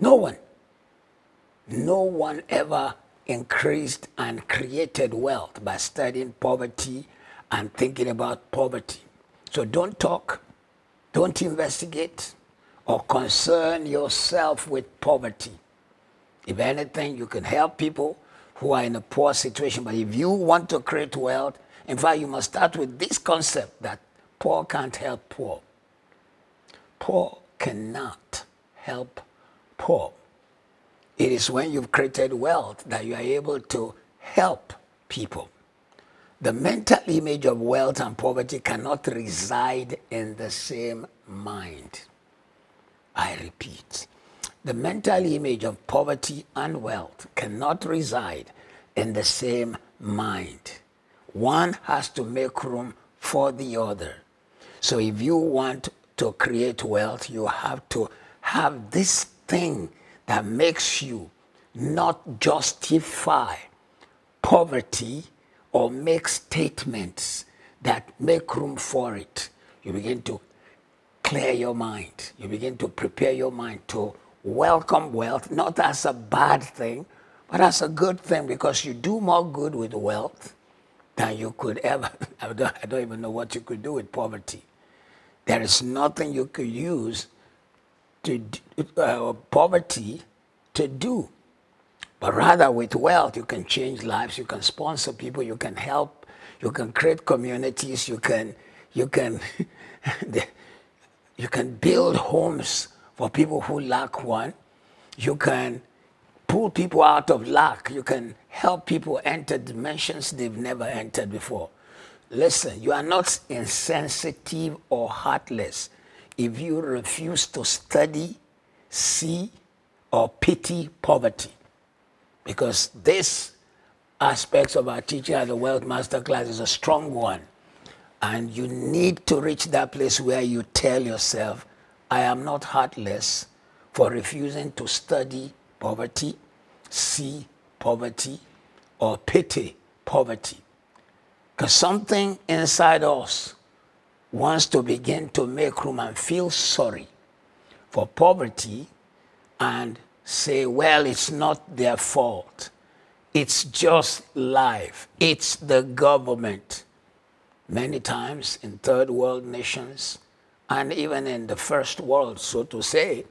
No one. No one ever increased and created wealth by studying poverty and thinking about poverty. So don't talk, don't investigate, or concern yourself with poverty. If anything, you can help people who are in a poor situation. But if you want to create wealth, in fact, you must start with this concept that poor can't help poor. Poor cannot help poor. It is when you've created wealth that you are able to help people. The mental image of wealth and poverty cannot reside in the same mind. I repeat, the mental image of poverty and wealth cannot reside in the same mind. One has to make room for the other. So if you want to create wealth, you have to have this thing that makes you not justify poverty or make statements that make room for it. You begin to clear your mind. You begin to prepare your mind to welcome wealth, not as a bad thing, but as a good thing, because you do more good with wealth than you could ever. I don't even know what you could do with poverty. There is nothing you could use to poverty to do. But rather with wealth, you can change lives, you can sponsor people, you can help, you can create communities, you can build homes for people who lack one. You can pull people out of lack. You can help people enter dimensions they've never entered before. Listen, you are not insensitive or heartless if you refuse to study, see, or pity poverty. Because this aspects of our teaching at the Wealth Masterclass is a strong one. And you need to reach that place where you tell yourself, I am not heartless for refusing to study poverty, see poverty, or pity poverty. Because something inside us wants to begin to make room and feel sorry for poverty and say, well, it's not their fault. It's just life. It's the government. Many times in third world nations, and even in the first world, so to say,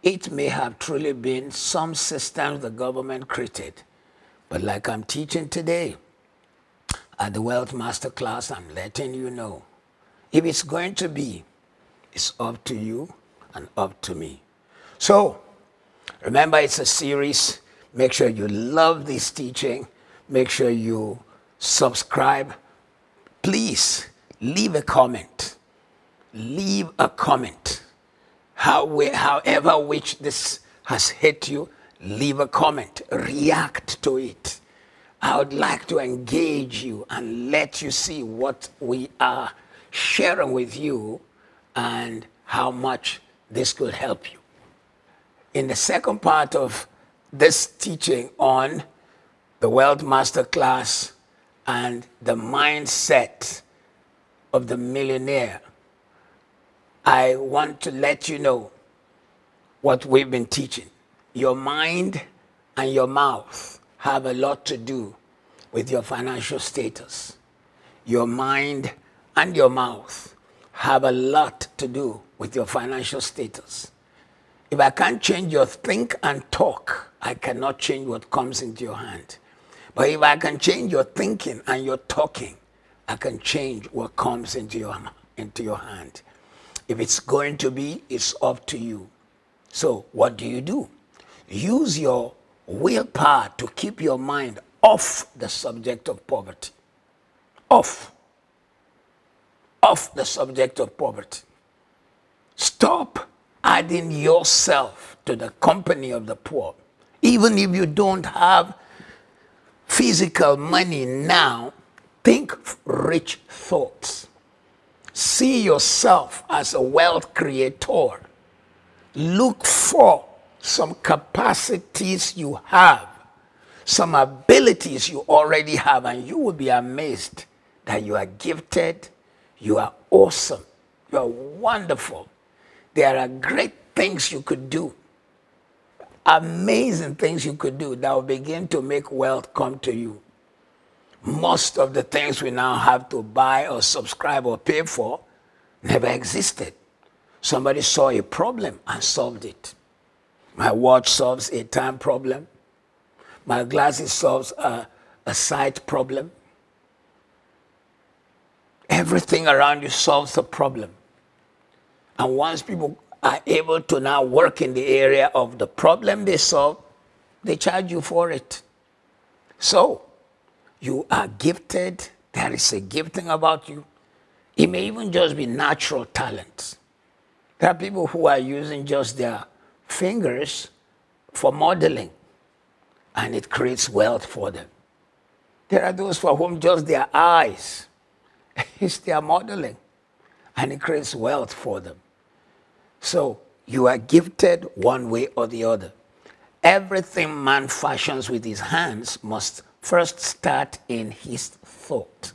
it may have truly been some systems the government created. But like I'm teaching today at the Wealth Masterclass, I'm letting you know, if it's going to be, it's up to you and up to me. So, remember, it's a series. Make sure you love this teaching. Make sure you subscribe. Please leave a comment. Leave a comment. However which this has hit you, leave a comment. React to it. I would like to engage you and let you see what we are sharing with you and how much this could help you. In the second part of this teaching on the Wealth Masterclass and the mindset of the millionaire, I want to let you know what we've been teaching. Your mind and your mouth have a lot to do with your financial status. Your mind and your mouth have a lot to do with your financial status. If I can't change your think and talk, I cannot change what comes into your hand. But if I can change your thinking and your talking, I can change what comes into your hand. If it's going to be, it's up to you. So what do? Use your willpower to keep your mind off the subject of poverty. Off the subject of poverty. Stop adding yourself to the company of the poor. Even if you don't have physical money now, think rich thoughts. See yourself as a wealth creator. Look for some capacities you have, some abilities you already have, and you will be amazed that you are gifted, you are awesome, you are wonderful. There are great things you could do. amazing things you could do that will begin to make wealth come to you. Most of the things we now have to buy or subscribe or pay for never existed. Somebody saw a problem and solved it. My watch solves a time problem. My glasses solves a sight problem. Everything around you solves a problem. And once people are able to now work in the area of the problem they solve, they charge you for it. So, you are gifted. There is a gifting about you. It may even just be natural talent. There are people who are using just their fingers for modeling, and it creates wealth for them. There are those for whom just their eyes is their modeling, and it creates wealth for them. So you are gifted one way or the other. Everything man fashions with his hands must first start in his thought.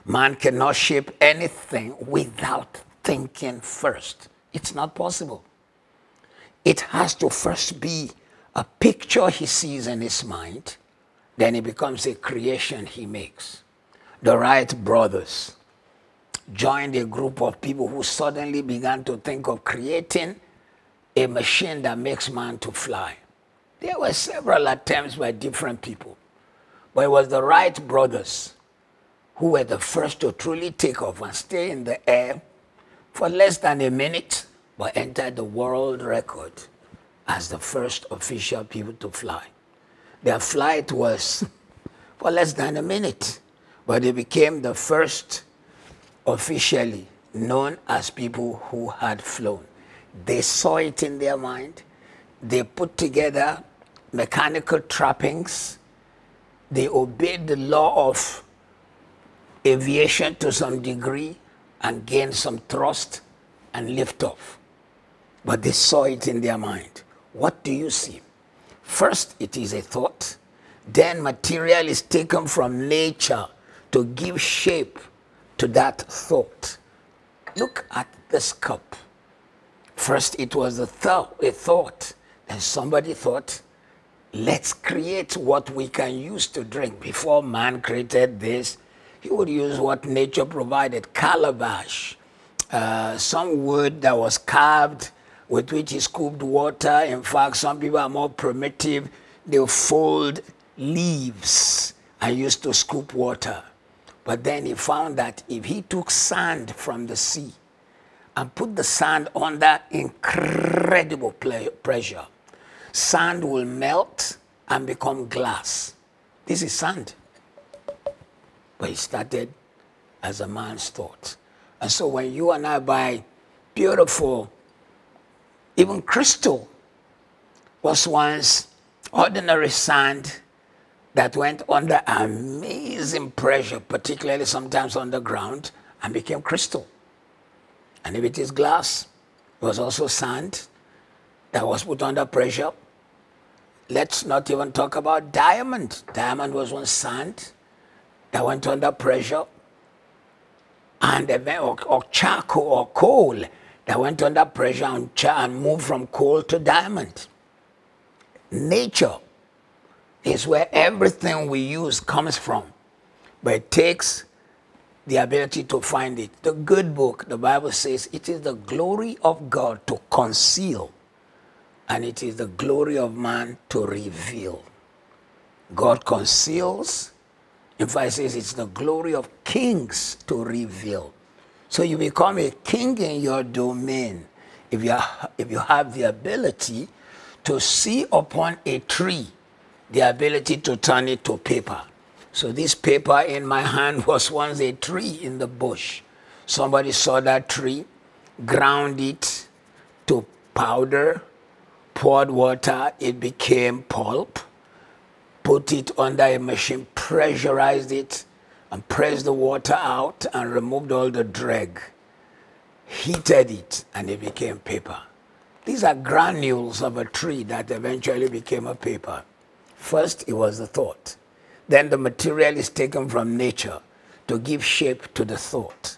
Man cannot shape anything without thinking first. It's not possible. It has to first be a picture he sees in his mind, then it becomes a creation he makes. The Wright brothers joined a group of people who suddenly began to think of creating a machine that makes man to fly. There were several attempts by different people, but it was the Wright brothers who were the first to truly take off and stay in the air for less than a minute, but entered the world record as the first official people to fly. Their flight was for less than a minute, but they became the first officially known as people who had flown. They saw it in their mind. They put together mechanical trappings. They obeyed the law of aviation to some degree and gained some thrust and lift off. But they saw it in their mind. What do you see? First, it is a thought. Then material is taken from nature to give shape to that thought. Look at this cup. First, it was a thought. Then somebody thought, let's create what we can use to drink. Before man created this, he would use what nature provided, calabash, some wood that was carved with which he scooped water. In fact, some people are more primitive. They fold leaves and used to scoop water. But then he found that if he took sand from the sea and put the sand under incredible pressure, sand will melt and become glass. This is sand. But it started as a man's thought. And so when you and I buy beautiful, even crystal was once ordinary sand that went under amazing pressure, particularly sometimes underground, and became crystal. And if it is glass, it was also sand that was put under pressure. Let's not even talk about diamond. Diamond was once sand that went under pressure, and or charcoal or coal that went under pressure and moved from coal to diamond. Nature is where everything we use comes from, but it takes the ability to find it. The good book, the Bible says, it is the glory of God to conceal, and it is the glory of man to reveal. God conceals. In fact, it says it's the glory of kings to reveal. So you become a king in your domain if you have the ability to see upon a tree, the ability to turn it to paper. So this paper in my hand was once a tree in the bush. Somebody saw that tree, ground it to powder, poured water, it became pulp, put it under a machine, pressurized it, and pressed the water out and removed all the drag, heated it, and it became paper. These are granules of a tree that eventually became a paper. First, it was the thought. Then the material is taken from nature to give shape to the thought.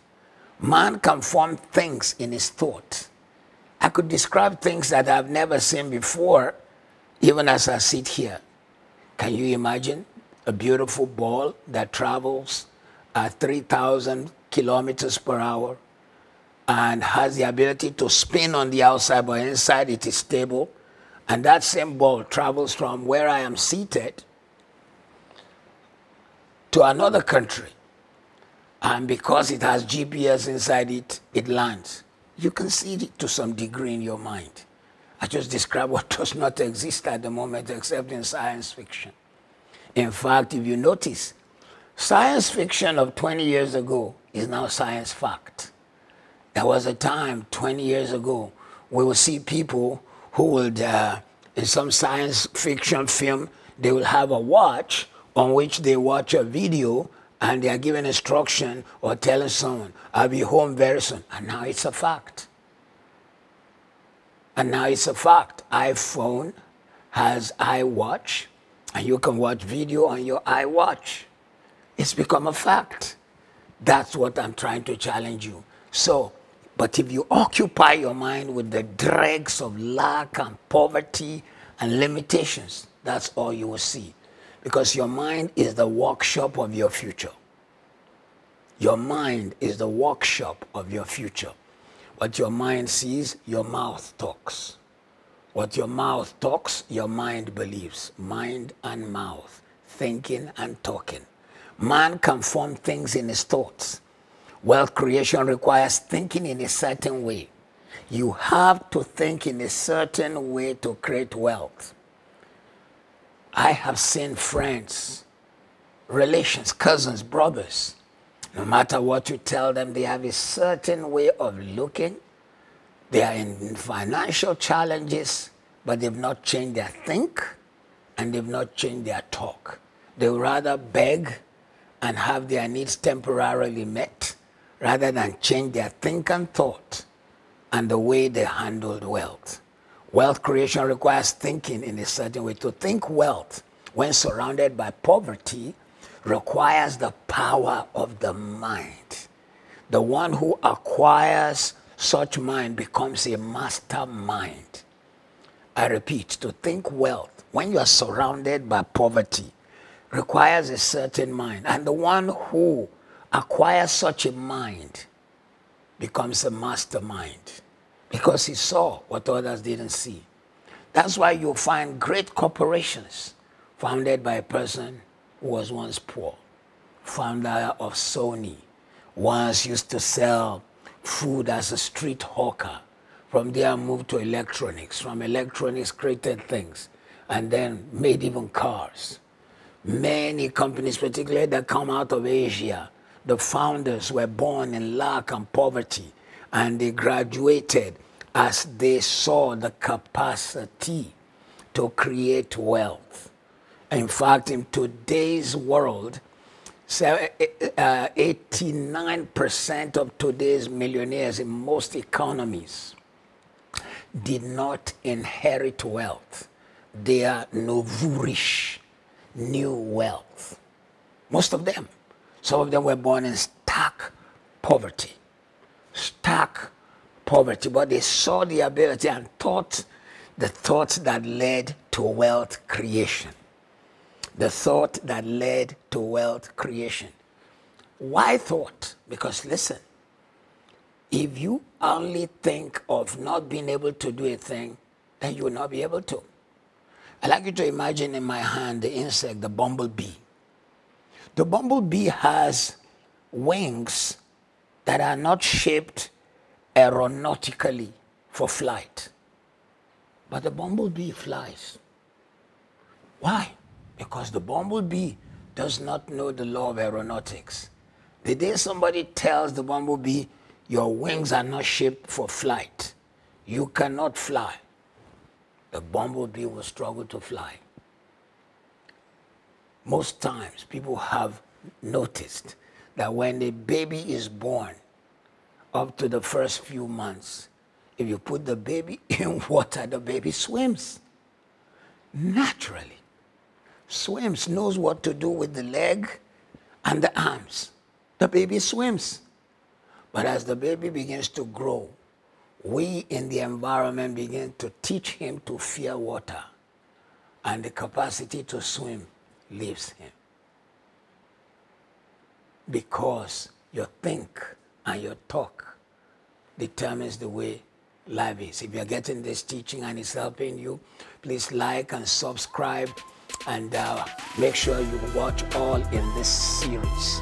Man can form things in his thought, I could describe things that I've never seen before, even as I sit here. Can you imagine a beautiful ball that travels at 3,000 kilometers per hour and has the ability to spin on the outside, but inside it is stable? And that same ball travels from where I am seated to another country. And because it has GPS inside it, it lands. You can see it to some degree in your mind. I just described what does not exist at the moment except in science fiction. In fact, if you notice, science fiction of 20 years ago is now science fact. There was a time 20 years ago we would see people who would, in some science fiction film, they will have a watch on which they watch a video and they are given instruction or telling someone, I'll be home very soon. And now it's a fact. And now it's a fact. iPhone has iWatch, and you can watch video on your iWatch. It's become a fact. That's what I'm trying to challenge you. So, but if you occupy your mind with the dregs of lack and poverty and limitations, that's all you will see. Because your mind is the workshop of your future. Your mind is the workshop of your future. What your mind sees, your mouth talks. What your mouth talks, your mind believes. Mind and mouth, thinking and talking. Man can form things in his thoughts. Wealth creation requires thinking in a certain way. You have to think in a certain way to create wealth. I have seen friends, relations, cousins, brothers. No matter what you tell them, they have a certain way of looking. They are in financial challenges, but they've not changed their think and they've not changed their talk. They would rather beg and have their needs temporarily met rather than change their think and thought and the way they handled wealth. Wealth creation requires thinking in a certain way. To think wealth when surrounded by poverty requires the power of the mind. The one who acquires such mind becomes a mastermind. I repeat, to think wealth when you are surrounded by poverty requires a certain mind. And the one who acquires such a mind becomes a mastermind because he saw what others didn't see. That's why you'll find great corporations founded by a person who was once poor. Founder of Sony once used to sell food as a street hawker. From there moved to electronics. From electronics created things and then made even cars. Many companies, particularly that come out of Asia, the founders were born in lack and poverty, and they graduated as they saw the capacity to create wealth. In fact, in today's world, 89% of today's millionaires in most economies did not inherit wealth. They are nourish new wealth. Most of them. Some of them were born in stark poverty. Stark poverty. But they saw the ability and thought the thoughts that led to wealth creation. The thought that led to wealth creation. Why thought? Because listen, if you only think of not being able to do a thing, then you will not be able to. I like you to imagine in my hand the insect, the bumblebee. The bumblebee has wings that are not shaped aeronautically for flight. But the bumblebee flies. Why? Because the bumblebee does not know the law of aeronautics. The day somebody tells the bumblebee, your wings are not shaped for flight, you cannot fly, the bumblebee will struggle to fly. Most times, people have noticed that when a baby is born, up to the first few months, if you put the baby in water, the baby swims. Naturally. Swims, knows what to do with the leg and the arms. The baby swims. But as the baby begins to grow, we in the environment begin to teach him to fear water, and the capacity to swim leaves him. Because your think and your talk determines the way life is. If you're getting this teaching and it's helping you, please like and subscribe, and make sure you watch all in this series.